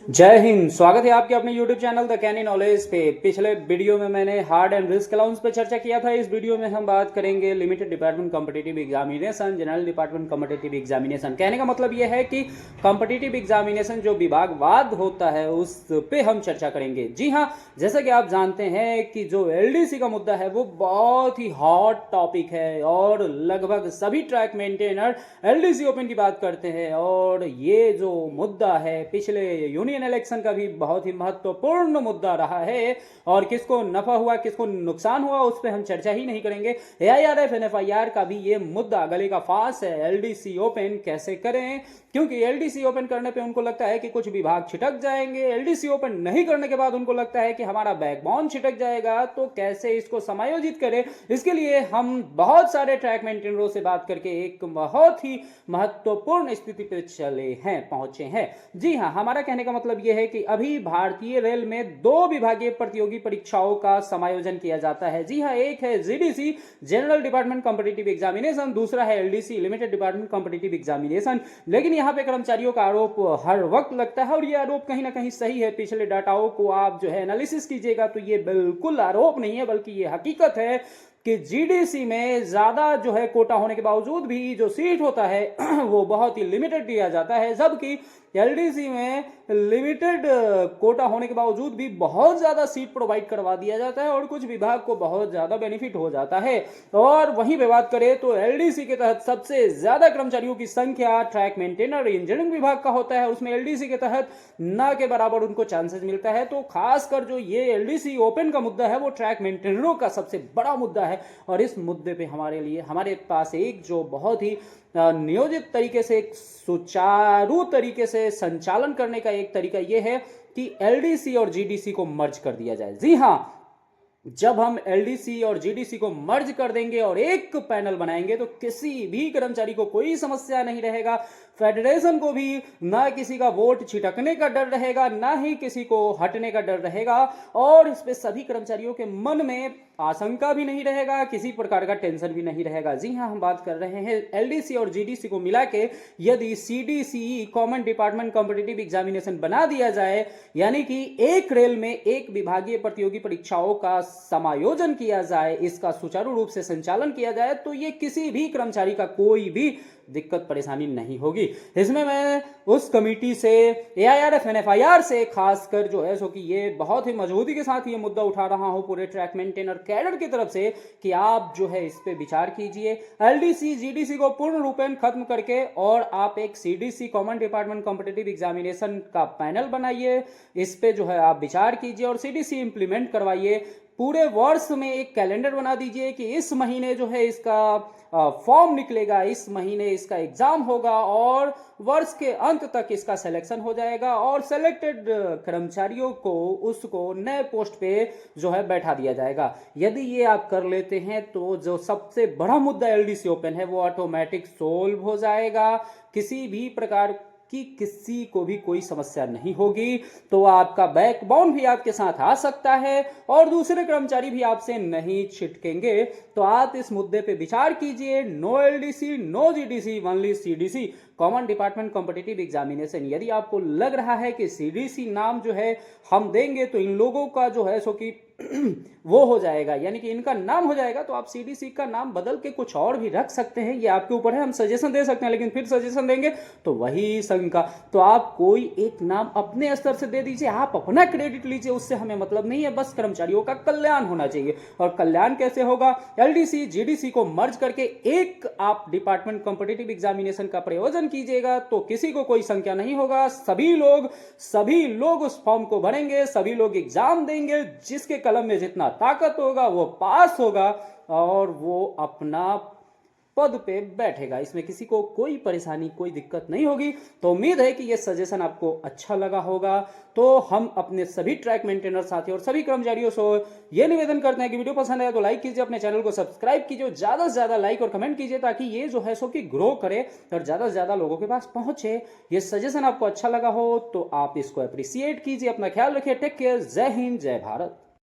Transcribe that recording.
जय हिंद। स्वागत है आपके अपने YouTube channel the canny knowledge पे। पिछले वीडियो में मैंने हार्ड एंड रिस्क अलाउंस पे चर्चा किया था। इस वीडियो में हम बात करेंगे limited department competitive examination, general department competitive examination. कहने का मतलब यह है कि कॉम्पिटिटिव एग्जामिनेशन जो विभागवाद होता है उस पे हम चर्चा करेंगे। जी हाँ, जैसा कि आप जानते हैं कि जो LDC का मुद्दा है वो बहुत ही हॉट टॉपिक है और लगभग सभी ट्रैक मेंटेनर LDC ओपन की बात करते हैं। और ये जो मुद्दा है पिछले यूनियन इलेक्शन का भी बहुत ही महत्वपूर्ण मुद्दा रहा है और किसको नफा हुआ किसको नुकसान हुआ उस पर हम चर्चा ही नहीं करेंगे। AIRF NFIR का भी ये मुद्दा गले का फांस है। LDC ओपन कैसे करें, क्योंकि LDC ओपन करने पे उनको लगता है कि कुछ विभाग छिटक जाएंगे। LDC ओपन नहीं करने के बाद उनको लगता है कि हमारा बैकबोन छिटक जाएगा। तो कैसे इसको समायोजित करें, इसके लिए हम बहुत सारे ट्रैक मेंटेनरों से बात करके एक बहुत ही महत्वपूर्ण स्थिति पे पहुंचे हैं। जी हाँ, हमारा कहने का मतलब यह है कि अभी भारतीय रेल में 2 विभागीय प्रतियोगी परीक्षाओं का समायोजन किया जाता है। जी हाँ, एक है GDC general department competitive examination, दूसरा है LDC limited department competitive examination. लेकिन यहाँ पे कर्मचारियों का आरोप हर वक्त लगता है और ये आरोप कहीं ना कहीं सही है। पिछले डाटाओं को आप जो है एनालिसिस कीजिएगा तो ये बिल्कुल आरोप नहीं है बल्कि ये हकीकत है कि GDC में ज्यादा जो है कोटा होने के बावजूद भी जो सीट होता है वो बहुत ही लिमिटेड दिया जाता है, जबकि LDC में लिमिटेड कोटा होने के बावजूद भी बहुत ज्यादा सीट प्रोवाइड करवा दिया जाता है और कुछ विभाग को बहुत ज्यादा बेनिफिट हो जाता है। और वहीं पे बात करें तो LDC के तहत सबसे ज्यादा कर्मचारियों की संख्या ट्रैक मेंटेनर इंजीनियरिंग विभाग का होता है, उसमें LDC के तहत न के बराबर उनको चांसेस मिलता है। तो खासकर जो ये LDC ओपन का मुद्दा है वो ट्रैक मेंटेनरों का सबसे बड़ा मुद्दा है और इस मुद्दे पे हमारे पास एक जो बहुत ही नियोजित तरीके से, एक सुचारू तरीके से संचालन करने का एक तरीका यह है कि LDC और GDC को मर्ज कर दिया जाए। जी हां, जब हम LDC और GDC को मर्ज कर देंगे और एक पैनल बनाएंगे तो किसी भी कर्मचारी को कोई समस्या नहीं रहेगा। फेडरेशन को भी ना किसी का वोट छिटकने का डर रहेगा, ना ही किसी को हटने का डर रहेगा और इस पे सभी कर्मचारियों के मन में आशंका भी नहीं रहेगा, किसी प्रकार का टेंशन भी नहीं रहेगा। जी हां, हम बात कर रहे हैं LDC और GDC को मिला के यदि CDCE common department competitive examination बना दिया जाए, यानी कि एक रेल में एक विभागीय प्रतियोगी परीक्षाओं का समायोजन किया जाए, इसका सुचारू रूप से संचालन किया जाए, तो ये किसी भी कर्मचारी का कोई भी दिक्कत परेशानी नहीं होगी। इसमें मैं उस कमेटी से AIRF NFIR से खासकर जो है सो कि ये बहुत ही मजबूती के साथ ये मुद्दा उठा रहा हूं पूरे ट्रैक मेंटेनर कैडर की तरफ से कि आप जो है इस पे विचार कीजिए। LDC GDC को पूर्ण रूपेण खत्म करके और आप एक CDC common department competitive examination का पैनल बनाइए, इस पे जो है आप विचार कीजिए और CDC इंप्लीमेंट करवाइए। पूरे वर्ष में एक कैलेंडर बना दीजिए कि इस महीने जो है इसका फॉर्म निकलेगा, इस महीने इसका एग्जाम होगा और वर्ष के अंत तक इसका सिलेक्शन हो जाएगा और सेलेक्टेड कर्मचारियों को उसको नए पोस्ट पे जो है बैठा दिया जाएगा। यदि ये आप कर लेते हैं तो जो सबसे बड़ा मुद्दा LDC ओपन है वो ऑटोमेटिक सोल्व हो जाएगा। किसी भी प्रकार कि किसी को भी कोई समस्या नहीं होगी, तो आपका बैकबोन भी आपके साथ आ सकता है और दूसरे कर्मचारी भी आपसे नहीं छिटकेंगे। तो आप इस मुद्दे पे विचार कीजिए। No LDC, no GDC, only CDC common department competitive examination. यदि आपको लग रहा है कि CDC नाम जो है हम देंगे तो इन लोगों का जो है सो कि वो हो जाएगा, यानी कि इनका नाम हो जाएगा, तो आप CDC का नाम बदल के कुछ और भी रख सकते हैं, ये आपके ऊपर है। हम सजेशन दे सकते हैं लेकिन फिर सजेशन देंगे तो वही शंका। तो आप कोई एक नाम अपने स्तर से दे दीजिए, आप अपना क्रेडिट लीजिए, उससे हमें मतलब नहीं है, बस कर्मचारियों का कल्याण होना चाहिए। और कल्याण कैसे होगा? LDC GDC को मर्ज करके एक आप डिपार्टमेंट कॉम्पिटिटिव एग्जामिनेशन का प्रयोजन कीजिएगा तो किसी को कोई संख्या नहीं होगा। सभी लोग उस फॉर्म को भरेंगे, सभी लोग एग्जाम देंगे, जिसके कलम में जितना ताकत होगा वो पास होगा और वो अपना पद पे बैठेगा। इसमें किसी को कोई परेशानी, कोई दिक्कत नहीं होगी। तो उम्मीद है कि ये सजेशन आपको अच्छा लगा होगा। तो हम अपने सभी ट्रैक मेंटेनर साथी और सभी कर्मचारियों से ये निवेदन करते हैं कि वीडियो पसंद आए तो लाइक कीजिए, अपने चैनल को सब्सक्राइब कीजिए, ज्यादा से ज्यादा लाइक और कमेंट कीजिए ताकि ये जो है सो कि ग्रो करे और ज्यादा से ज्यादा लोगों के पास पहुंचे। ये सजेशन आपको अच्छा लगा हो तो आप इसको अप्रिशिएट कीजिए। अपना ख्याल रखिए। Take care. जय हिंद, जय भारत।